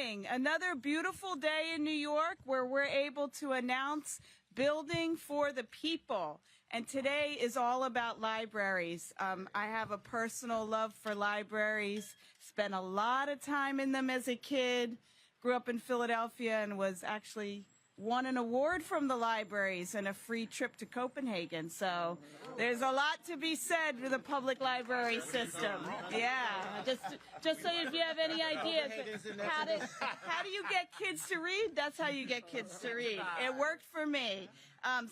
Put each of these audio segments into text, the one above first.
morning. Another beautiful day in New York where we're able to announce Building for the People. And today is all about libraries. I have a personal love for libraries, spent a lot of time in them as a kid, grew up in Philadelphia and was actually won an award from the libraries and a free trip to Copenhagen. So there's a lot to be said for the public library system. Yeah, just so if you have any ideas, how do you get kids to read? That's how you get kids to read. It worked for me.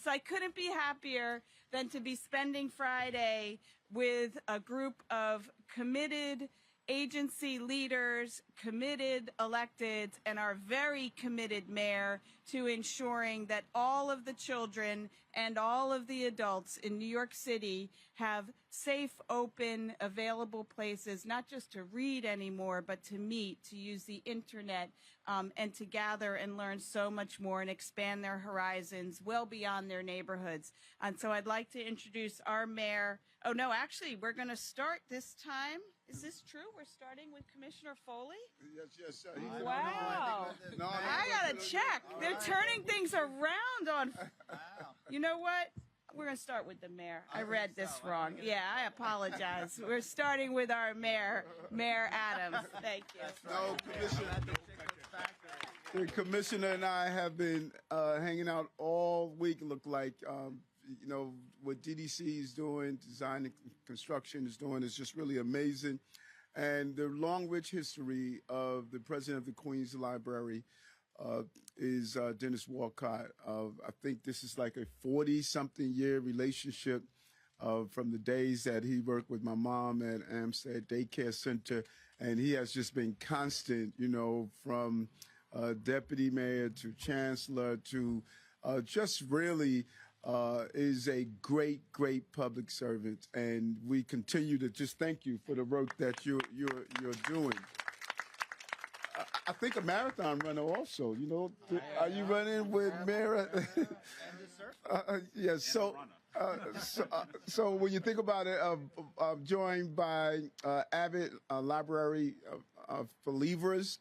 So I couldn't be happier than to be spending Friday with a group of committed agency leaders, committed electeds, and our very committed mayor to ensuring that all of the children and all of the adults in New York City have safe, open, available places, not just to read anymore, but to meet, to use the internet, and to gather and learn so much more and expand their horizons well beyond their neighborhoods. And so I'd like to introduce our mayor. Oh, no, actually, we're going to start this time. Is this true? We're starting with Commissioner Foley? Yes. Wow. I got to check. They're turning things around on. You know what? We're going to start with the mayor. I read this wrong. Yeah, I apologize. We're starting with our mayor, Mayor Adams. Thank you. No, the commissioner and I have been hanging out all week. Look like, what DDC is doing, design and construction is doing is just really amazing. And the long, rich history of the president of the Queens Library is Dennis Walcott. I think this is like a 40-something year relationship from the days that he worked with my mom at Amstead Daycare Center. And he has just been constant, from deputy mayor to chancellor to just really is a great, great public servant. And we continue to just thank you for the work that you're doing. I think a marathon runner also, are you running with Mayor? Yes. So when you think about it, I'm joined by Avid Library Believers.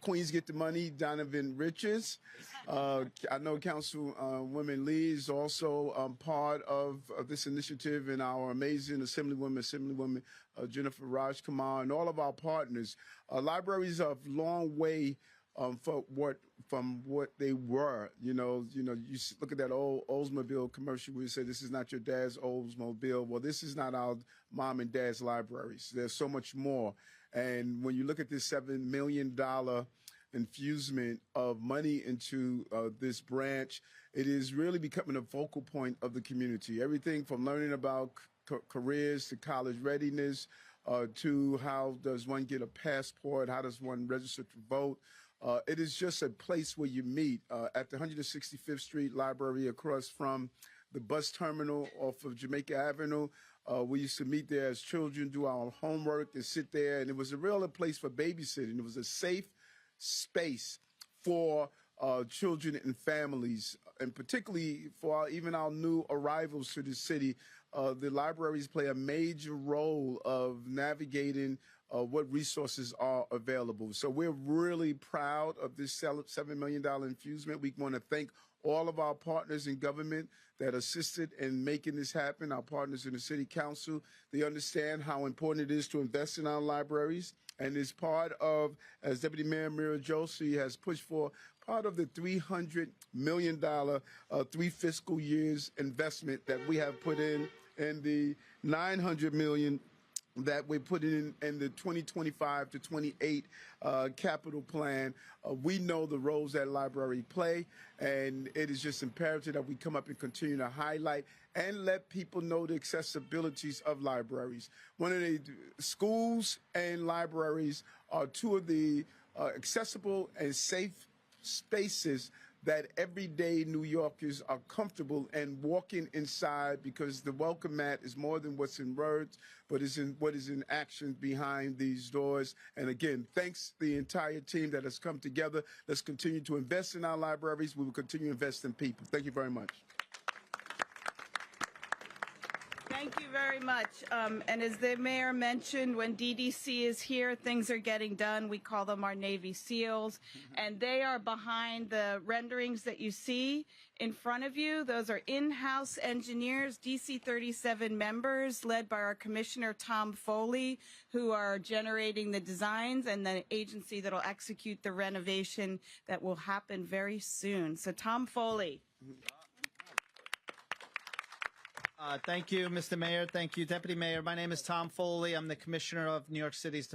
Queens Get the Money, Donovan Riches. I know Councilwoman Lee is also part of this initiative, and our amazing Assemblywoman Jennifer Rajkumar, and all of our partners. Libraries are a long way from what they were. You look at that old Oldsmobile commercial where you say, this is not your dad's Oldsmobile. Well, this is not our mom and dad's libraries. There's so much more. And when you look at this $7 million infusement of money into this branch, it is really becoming a focal point of the community. Everything from learning about careers to college readiness to how does one get a passport, how does one register to vote. It is just a place where you meet at the 165th Street Library across from the bus terminal off of Jamaica Avenue. We used to meet there as children, do our homework, and sit there. And it was a real place for babysitting. It was a safe space for children and families, and particularly for even our new arrivals to the city. The libraries play a major role of navigating what resources are available. So we're really proud of this $7 million infusement. We want to thank all of our partners in government that assisted in making this happen, our partners in the city council. They understand how important it is to invest in our libraries. And is part of, as Deputy Mayor Mira Joshi has pushed for, part of the $300 million 3 fiscal years investment that we have put in the $900 million that we're putting in the 2025 to 28 capital plan. We know the roles that library play, and it is just imperative that we come up and continue to highlight and let people know the accessibilities of libraries. One of the schools and libraries are two of the accessible and safe spaces that everyday New Yorkers are comfortable in walking inside, because the welcome mat is more than what's in words, but is in what is in action behind these doors. And again, thanks the entire team that has come together. Let's continue to invest in our libraries. We will continue to invest in people. Thank you very much. Thank you very much. And as the mayor mentioned, when DDC is here, things are getting done. We call them our Navy SEALs, and they are behind the renderings that you see in front of you. Those are in-house engineers, DC 37 members, led by our commissioner, Tom Foley, who are generating the designs and the agency that will execute the renovation that will happen very soon. So Tom Foley. Thank you, Mr. Mayor. Thank you, Deputy Mayor. My name is Tom Foley. I'm the Commissioner of New York City's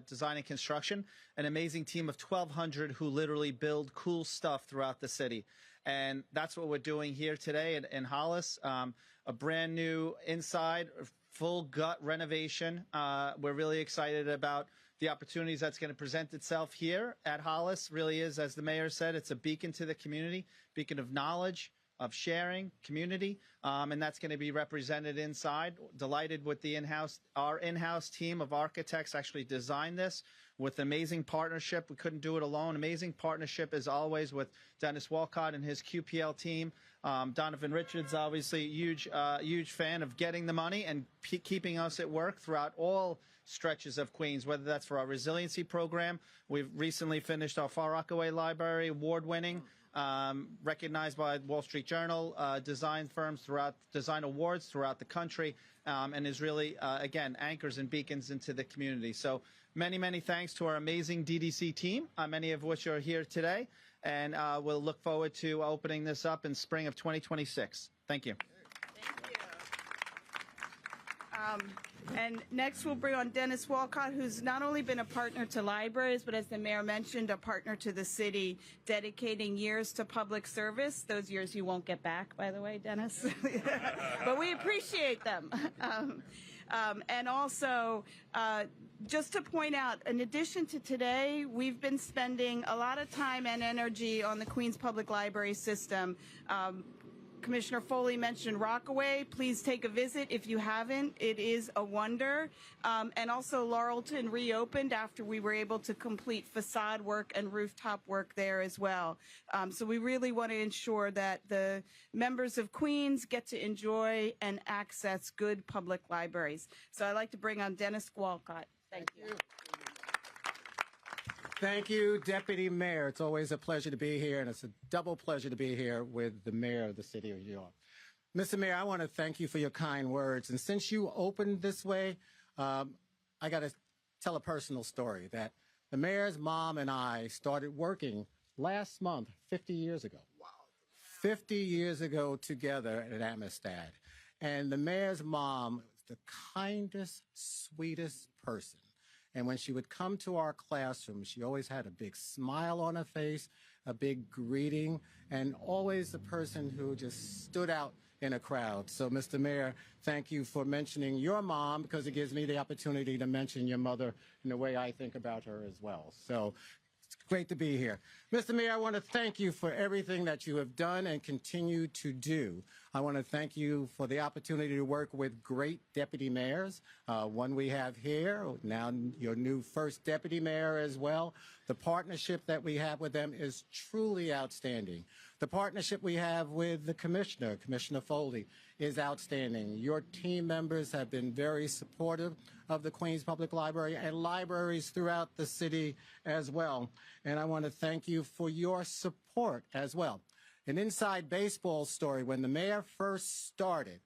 Design and Construction, an amazing team of 1,200 who literally build cool stuff throughout the city. And that's what we're doing here today in Hollis, a brand new inside, full gut renovation. We're really excited about the opportunities that's going to present itself here at Hollis. Really is, as the mayor said, it's a beacon to the community, beacon of knowledge, of sharing, community, and that's going to be represented inside. Delighted with our in-house team of architects actually designed this with amazing partnership. We couldn't do it alone. Amazing partnership as always with Dennis Walcott and his QPL team. Donovan Richards, obviously huge fan of getting the money and keeping us at work throughout all stretches of Queens, whether that's for our resiliency program. We've recently finished our Far Rockaway Library, award-winning, recognized by Wall Street Journal, design firms design awards throughout the country, and is really, again, anchors and beacons into the community. So many, many thanks to our amazing DDC team, many of which are here today, and we'll look forward to opening this up in spring of 2026. Thank you. Thank you. And next we'll bring on Dennis Walcott, who's not only been a partner to libraries, but as the mayor mentioned, a partner to the city, dedicating years to public service. Those years you won't get back, by the way, Dennis. But we appreciate them. And also, just to point out, in addition to today, we've been spending a lot of time and energy on the Queens Public Library system. Commissioner Foley mentioned Rockaway. Please take a visit if you haven't. It is a wonder. And also Laurelton reopened after we were able to complete facade work and rooftop work there as well. So we really want to ensure that the members of Queens get to enjoy and access good public libraries. So I'd like to bring on Dennis Walcott. Thank you. Thank you, Deputy Mayor. It's always a pleasure to be here, and it's a double pleasure to be here with the Mayor of the City of New York. Mr. Mayor, I want to thank you for your kind words. And since you opened this way, I got to tell a personal story that the Mayor's mom and I started working last month, 50 years ago. Wow. 50 years ago together at Amistad. And the Mayor's mom was the kindest, sweetest person. And when she would come to our classroom, she always had a big smile on her face, a big greeting, and always the person who just stood out in a crowd. So, Mr. Mayor, thank you for mentioning your mom, because it gives me the opportunity to mention your mother in the way I think about her as well. So it's great to be here. Mr. Mayor, I want to thank you for everything that you have done and continue to do. I want to thank you for the opportunity to work with great deputy mayors. One we have here, now your new first deputy mayor as well. The partnership that we have with them is truly outstanding. The partnership we have with the commissioner, Commissioner Foley, is outstanding. Your team members have been very supportive of the Queens Public Library and libraries throughout the city as well. And I want to thank you for your support as well. An inside baseball story, when the mayor first started,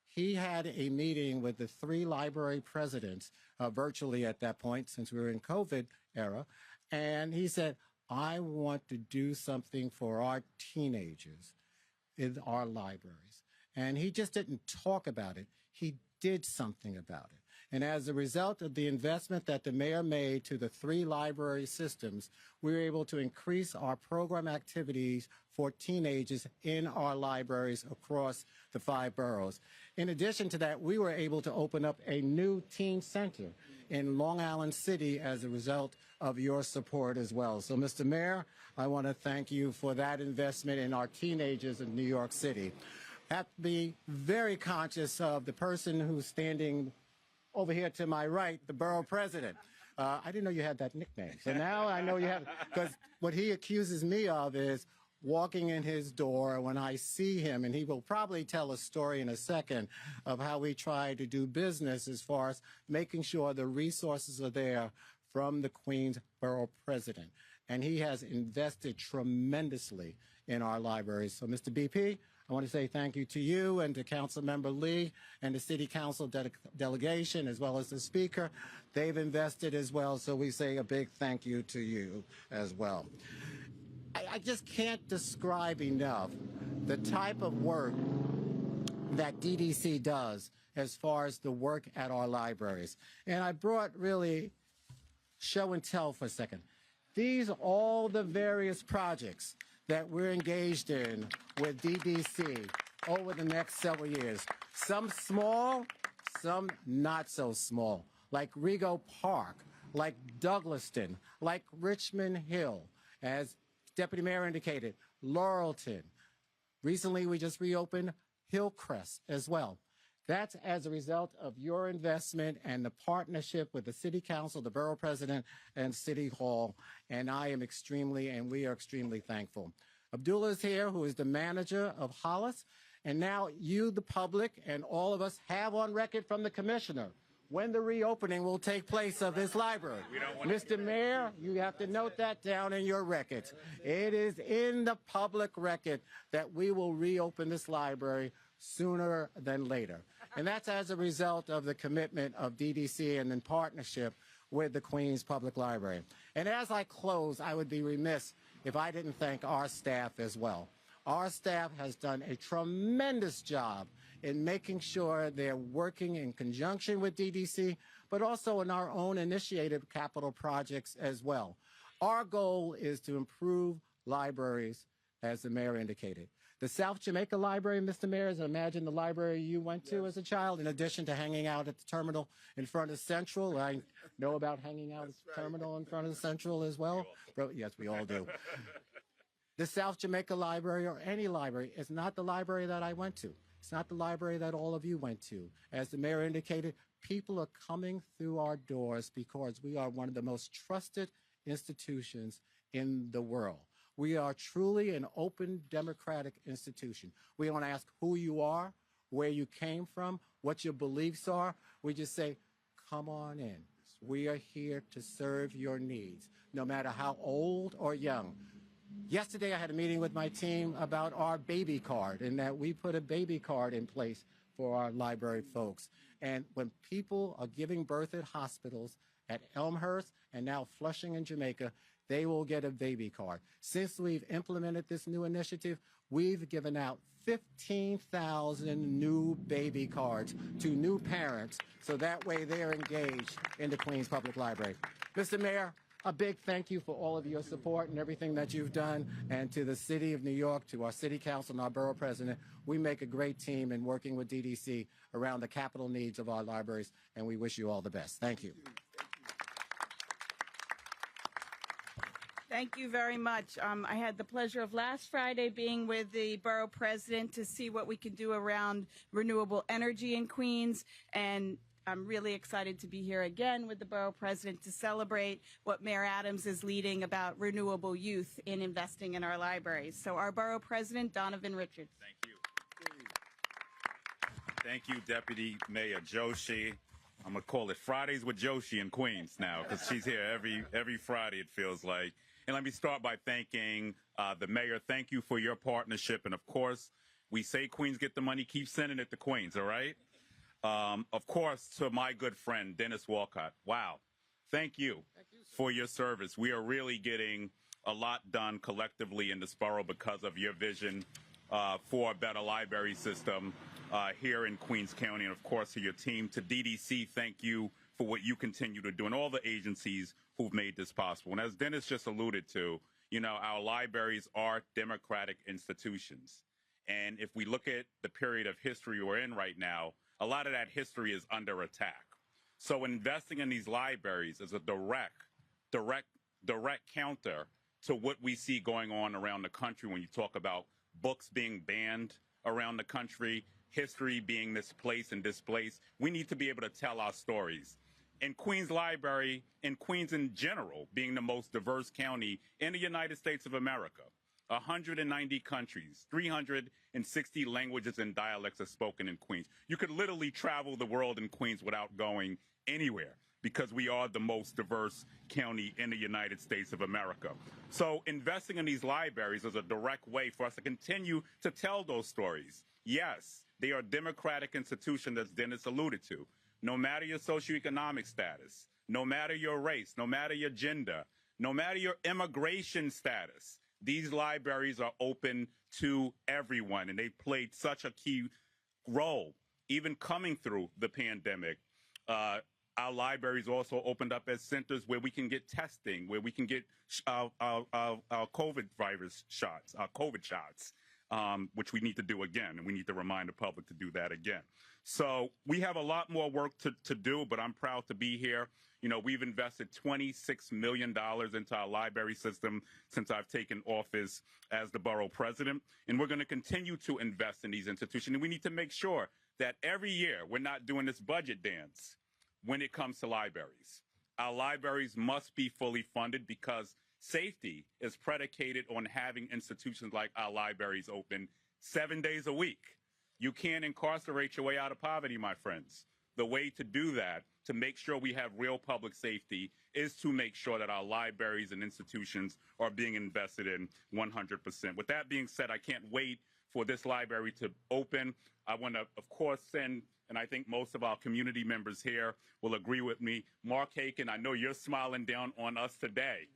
he had a meeting with the 3 library presidents virtually at that point, since we were in COVID era. And he said, I want to do something for our teenagers in our libraries. And he just didn't talk about it. He did something about it. And as a result of the investment that the mayor made to the 3 library systems, we were able to increase our program activities for teenagers in our libraries across the 5 boroughs. In addition to that, we were able to open up a new teen center in Long Island City as a result of your support as well. So, Mr. Mayor, I want to thank you for that investment in our teenagers in New York City. I have to be very conscious of the person who's standing over here to my right, the borough president. I didn't know you had that nickname. So now I know you have, because what he accuses me of is walking in his door, when I see him, and he will probably tell a story in a second of how we try to do business as far as making sure the resources are there from the Queens Borough President. And he has invested tremendously in our libraries. So, Mr. BP, I want to say thank you to you and to Councilmember Lee and the City Council delegation, as well as the Speaker. They've invested as well, so we say a big thank you to you as well. I just can't describe enough the type of work that DDC does as far as the work at our libraries. And I brought really show and tell for a second. These are all the various projects that we're engaged in with DDC over the next several years. Some small, some not so small, like Rego Park, like Douglaston, like Richmond Hill, as Deputy Mayor indicated, Laurelton. Recently, we just reopened Hillcrest as well. That's as a result of your investment and the partnership with the City Council, the Borough President, and City Hall. And we are extremely thankful. Abdullah is here, who is the manager of Hollis. And now you, the public, and all of us have on record from the commissioner when the reopening will take place of this library. Mr. Mayor, you have to note that down in your records. It is in the public record that we will reopen this library sooner than later. And that's as a result of the commitment of DDC and in partnership with the Queens Public Library. And as I close, I would be remiss if I didn't thank our staff as well. Our staff has done a tremendous job in making sure they're working in conjunction with DDC, but also in our own initiated capital projects as well. Our goal is to improve libraries, as the mayor indicated. The South Jamaica Library, Mr. Mayor, is imagine the library you went to as a child, in addition to hanging out at the terminal in front of Central. I know about hanging out at the terminal in front of Central as well. Yes, we all do. The South Jamaica Library, or any library, is not the library that I went to. It's not the library that all of you went to. As the mayor indicated, people are coming through our doors because we are one of the most trusted institutions in the world. We are truly an open, democratic institution. We don't ask who you are, where you came from, what your beliefs are. We just say, come on in. We are here to serve your needs, no matter how old or young. Yesterday, I had a meeting with my team about our baby card, and that we put a baby card in place for our library folks. And when people are giving birth at hospitals at Elmhurst and now Flushing in Jamaica, they will get a baby card. Since we've implemented this new initiative, we've given out 15,000 new baby cards to new parents, so that way they're engaged in the Queens Public Library. Mr. Mayor, a big thank you for all of your support and everything that you've done, and to the City of New York, to our City Council and our Borough President. We make a great team in working with DDC around the capital needs of our libraries, and we wish you all the best. Thank you. Thank you very much. I had the pleasure of last Friday being with the Borough President to see what we can do around renewable energy in Queens, and I'm really excited to be here again with the Borough President to celebrate what Mayor Adams is leading about renewable youth in investing in our libraries. So our Borough President, Donovan Richards. Thank you. Thank you, Deputy Mayor Joshi. I'm going to call it Fridays with Joshi in Queens now, because she's here every Friday, it feels like. And let me start by thanking the mayor. Thank you for your partnership. And, of course, we say Queens get the money. Keep sending it to Queens, all right? Of course, to my good friend, Dennis Walcott. Wow. Thank you for your service. We are really getting a lot done collectively in this borough because of your vision for a better library system here in Queens County. And, of course, to your team, to DDC, thank you for what you continue to do, and all the agencies who've made this possible. And as Dennis just alluded to, you know, our libraries are democratic institutions. And if we look at the period of history we're in right now, a lot of that history is under attack. So investing in these libraries is a direct counter to what we see going on around the country when you talk about books being banned around the country, history being misplaced and displaced. We need to be able to tell our stories. In Queens Library, in Queens in general, being the most diverse county in the United States of America, 190 countries, 360 languages and dialects are spoken in Queens. You could literally travel the world in Queens without going anywhere because we are the most diverse county in the United States of America. So investing in these libraries is a direct way for us to continue to tell those stories. Yes, they are a democratic institution, as Dennis alluded to. No matter your socioeconomic status, no matter your race, no matter your gender, no matter your immigration status, these libraries are open to everyone, and they played such a key role, even coming through the pandemic. Our libraries also opened up as centers where we can get testing, where we can get our COVID virus shots, our COVID shots, which we need to do again, and we need to remind the public to do that again. So we have a lot more work to do, but I'm proud to be here. You know, we've invested $26 million into our library system since I've taken office as the borough president, and we're going to continue to invest in these institutions. And we need to make sure that every year we're not doing this budget dance when it comes to libraries. Our libraries must be fully funded because safety is predicated on having institutions like our libraries open 7 days a week. You can't incarcerate your way out of poverty, my friends. The way to do that, to make sure we have real public safety, is to make sure that our libraries and institutions are being invested in 100%. With that being said, I can't wait for this library to open. I want to, of course, send, and I think most of our community members here will agree with me, Mark Haken, I know you're smiling down on us today.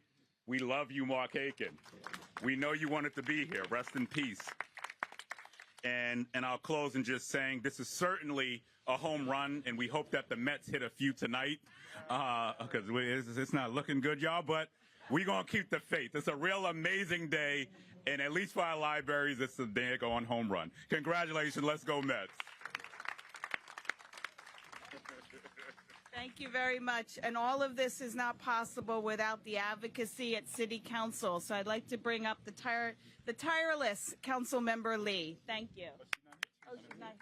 We love you, Mark Haken. We know you wanted to be here. Rest in peace. And I'll close in just saying this is certainly a home run, and we hope that the Mets hit a few tonight because it's not looking good, y'all, but we're going to keep the faith. It's a real amazing day, and at least for our libraries, it's a daggone home run. Congratulations. Let's go, Mets. Thank you very much. And all of this is not possible without the advocacy at City Council. So I'd like to bring up the tireless Council Member Lee. Thank you. Oh, she's not.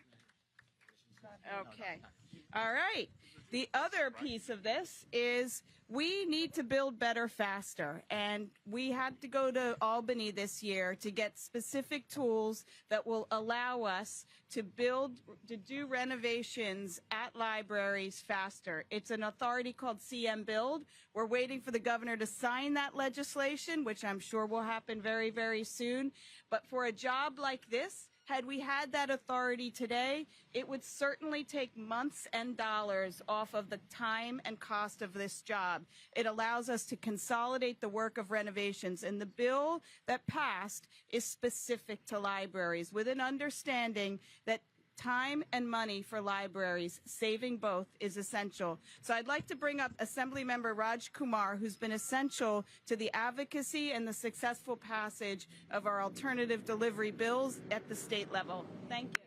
Okay. All right. The other piece of this is we need to build better faster. And we had to go to Albany this year to get specific tools that will allow us to do renovations at libraries faster. It's an authority called CM Build. We're waiting for the governor to sign that legislation, which I'm sure will happen very, very soon. But for a job like this, had we had that authority today, it would certainly take months and dollars off of the time and cost of this job. It allows us to consolidate the work of renovations, and the bill that passed is specific to libraries with an understanding that time and money for libraries, saving both, is essential. So I'd like to bring up Assemblymember Raj Kumar, who's been essential to the advocacy and the successful passage of our alternative delivery bills at the state level. Thank you.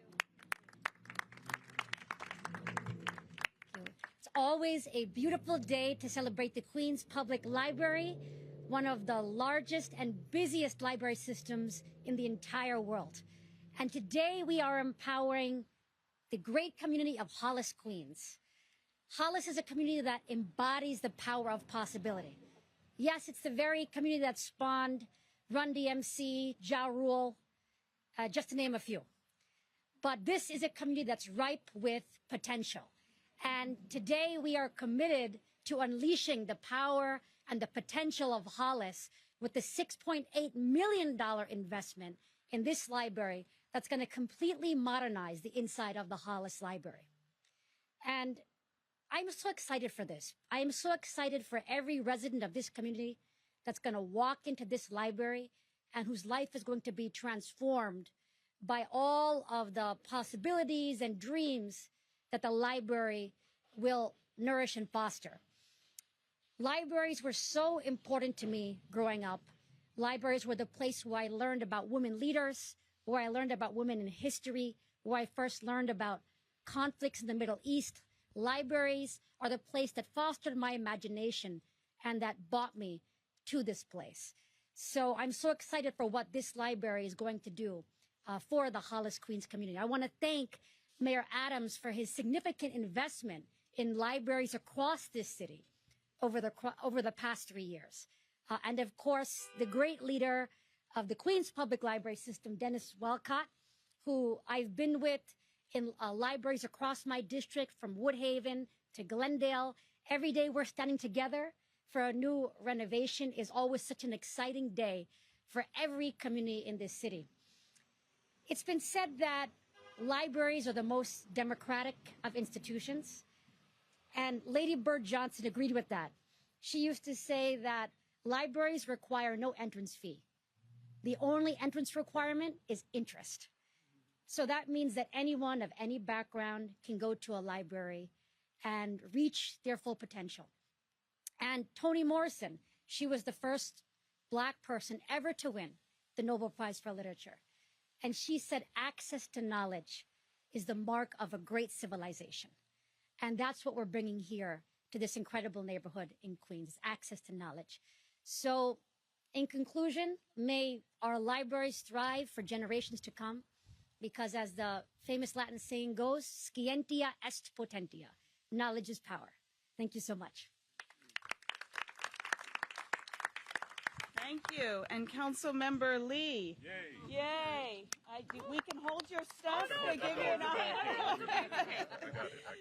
It's always a beautiful day to celebrate the Queens Public Library, one of the largest and busiest library systems in the entire world. And today we are empowering the great community of Hollis, Queens. Hollis is a community that embodies the power of possibility. Yes, it's the very community that spawned Run DMC, Ja Rule, just to name a few. But this is a community that's ripe with potential. And today we are committed to unleashing the power and the potential of Hollis with the $6.8 million investment in this library that's going to completely modernize the inside of the Hollis Library. And I'm so excited for this. I am so excited for every resident of this community that's going to walk into this library and whose life is going to be transformed by all of the possibilities and dreams that the library will nourish and foster. Libraries were so important to me growing up. Libraries were the place where I learned about women leaders, where I learned about women in history, where I first learned about conflicts in the Middle East. Libraries are the place that fostered my imagination and that brought me to this place. So I'm so excited for what this library is going to do for the Hollis Queens community. I want to thank Mayor Adams for his significant investment in libraries across this city over the past 3 years. And of course, the great leader, of the Queens Public Library System, Dennis Walcott, who I've been with in libraries across my district, from Woodhaven to Glendale. Every day we're standing together for a new renovation is always such an exciting day for every community in this city. It's been said that libraries are the most democratic of institutions, and Lady Bird Johnson agreed with that. She used to say that libraries require no entrance fee. The only entrance requirement is interest. So that means that anyone of any background can go to a library and reach their full potential. And Toni Morrison, she was the first Black person ever to win the Nobel Prize for Literature. And she said access to knowledge is the mark of a great civilization. And that's what we're bringing here to this incredible neighborhood in Queens, access to knowledge. So in conclusion, may our libraries thrive for generations to come, because as the famous Latin saying goes, scientia est potentia, knowledge is power. Thank you so much. Thank you. And Council Member Lee. Yay. Yay. We can hold your stuff. They give you an eye.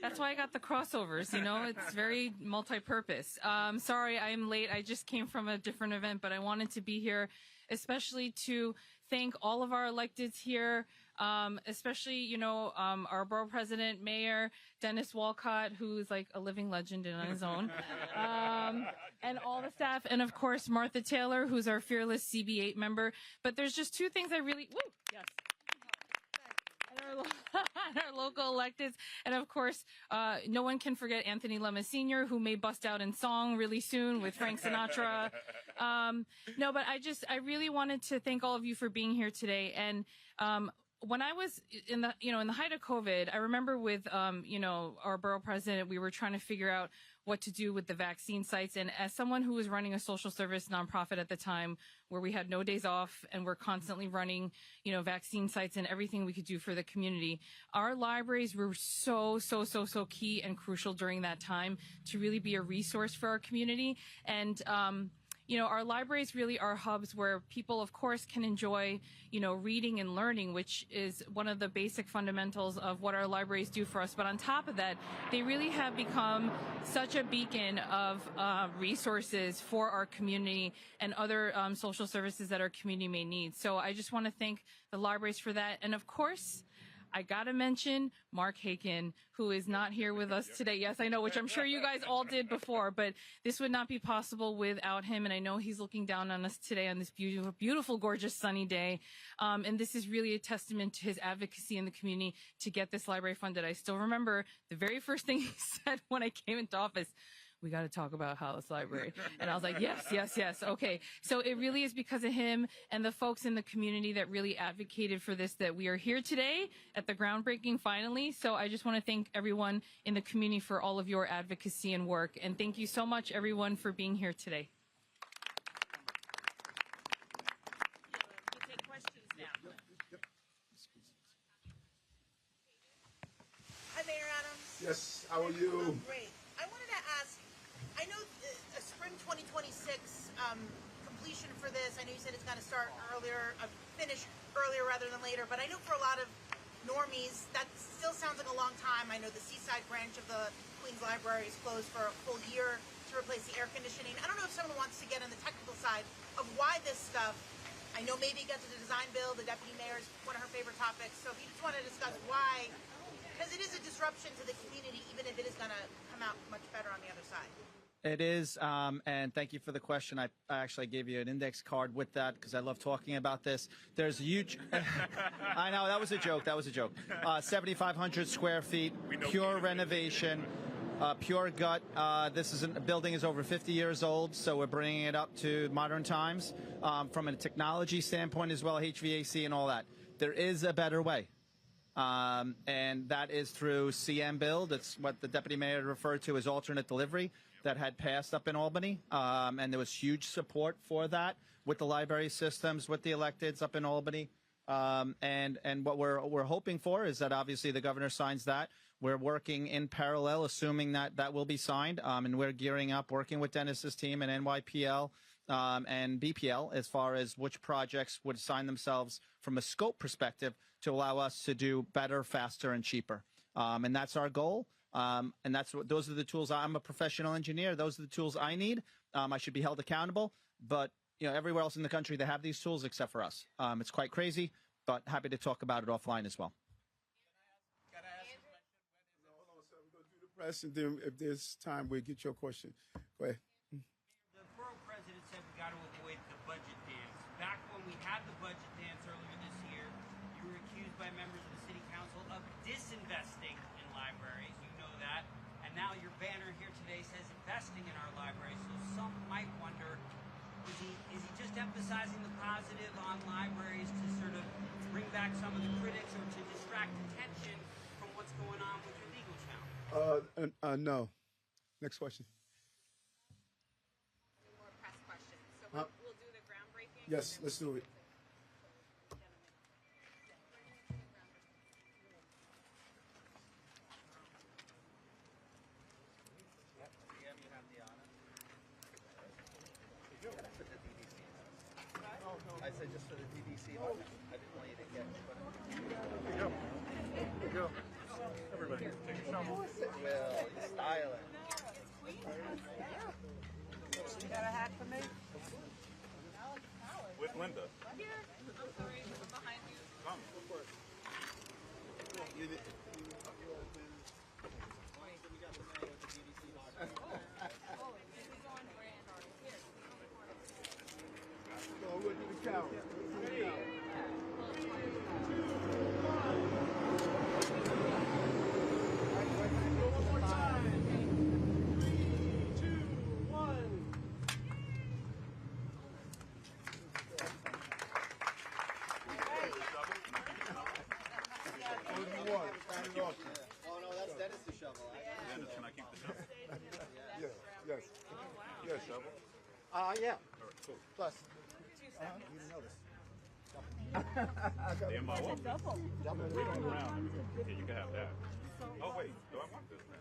That's why I got the crossovers, you know, it's very multi-purpose. Sorry, I'm late. I just came from a different event, but I wanted to be here, especially to thank all of our electeds here, especially, you know, our borough president, Mayor Dennis Walcott, who is like a living legend on his own, and all the staff, and of course, Martha Taylor, who's our fearless CB8 member. But there's just two things I really, yes. And our local electeds, and of course, no one can forget Anthony Lemma Sr., who may bust out in song really soon with Frank Sinatra. No, but I really wanted to thank all of you for being here today. And when I was in the height of COVID, I remember with our borough president, we were trying to figure out what to do with the vaccine sites. And as someone who was running a social service nonprofit at the time, where we had no days off and we're constantly running, vaccine sites and everything we could do for the community, our libraries were so key and crucial during that time to really be a resource for our community. And our libraries really are hubs where people, of course, can enjoy, reading and learning, which is one of the basic fundamentals of what our libraries do for us. But on top of that, they really have become such a beacon of resources for our community and other social services that our community may need. So I just want to thank the libraries for that. And of course, I got to mention Mark Haken, who is not here with us today. Yes, I know, which I'm sure you guys all did before, but this would not be possible without him. And I know he's looking down on us today on this beautiful, beautiful, gorgeous, sunny day. And this is really a testament to his advocacy in the community to get this library funded. I still remember the very first thing he said when I came into office: we got to talk about Hollis Library. And I was like, yes. Okay. So it really is because of him and the folks in the community that really advocated for this that we are here today at the groundbreaking finally. So I just want to thank everyone in the community for all of your advocacy and work. And thank you so much, everyone, for being here today. We'll take questions now. Hi, Mayor Adams. Yes, how are you? Oh, great. I wanted to ask, I know a spring 2026 completion for this. I know you said it's going to start earlier, finish earlier rather than later, but I know for a lot of normies, that still sounds like a long time. I know the Seaside branch of the Queens Library is closed for a full year to replace the air conditioning. I don't know if someone wants to get on the technical side of why this stuff, I know maybe get to the design bill, the deputy mayor is one of her favorite topics, so if you just want to discuss why, because it is a disruption to the community, even if it is going to come out much better on the other side. It is, and thank you for the question. I actually gave you an index card with that because I love talking about this. There's huge, I know, that was a joke, 7,500 square feet, pure renovation, pure gut. This building is over 50 years old, so we're bringing it up to modern times from a technology standpoint as well, HVAC and all that. There is a better way. And that is through CM build. It's what the deputy mayor referred to as alternate delivery that had passed up in Albany. And there was huge support for that with the library systems, with the electeds up in Albany. And what we're hoping for is that obviously the governor signs that. We're working in parallel, assuming that will be signed. And we're gearing up, working with Dennis's team and NYPL and BPL as far as which projects would assign themselves from a scope perspective to allow us to do better, faster, and cheaper. And that's our goal. And those are the tools. I'm a professional engineer. Those are the tools I need. I should be held accountable. But everywhere else in the country, they have these tools except for us. It's quite crazy, but happy to talk about it offline as well. Press, and then if there's time, we'll get your question. Go ahead. The borough president said we got to avoid the budget dance. Back when we had the budget dance earlier this year, you were accused by members of the city council of disinvesting in libraries. You know that. And now your banner here today says investing in our libraries. So some might wonder, is he just emphasizing the positive on libraries to sort of bring back some of the critics or to distract attention from what's going on with your legal challenge? No. Next question. More press questions. So we'll do the groundbreaking. Yes, let's do it. I said just for the DDC. I didn't want you to get Here you go. Everybody, take a shovel. Well, he's styling. You got a hat for me? With Linda. Here. I'm sorry. I'm behind you. Come. Oh no, that is the shovel. Linda, can I keep the shovel? Yes. Yes, shovel. Yeah. Cool. Plus, you didn't notice. Double. Around. Yeah, you can have that. Oh wait, do I want this then?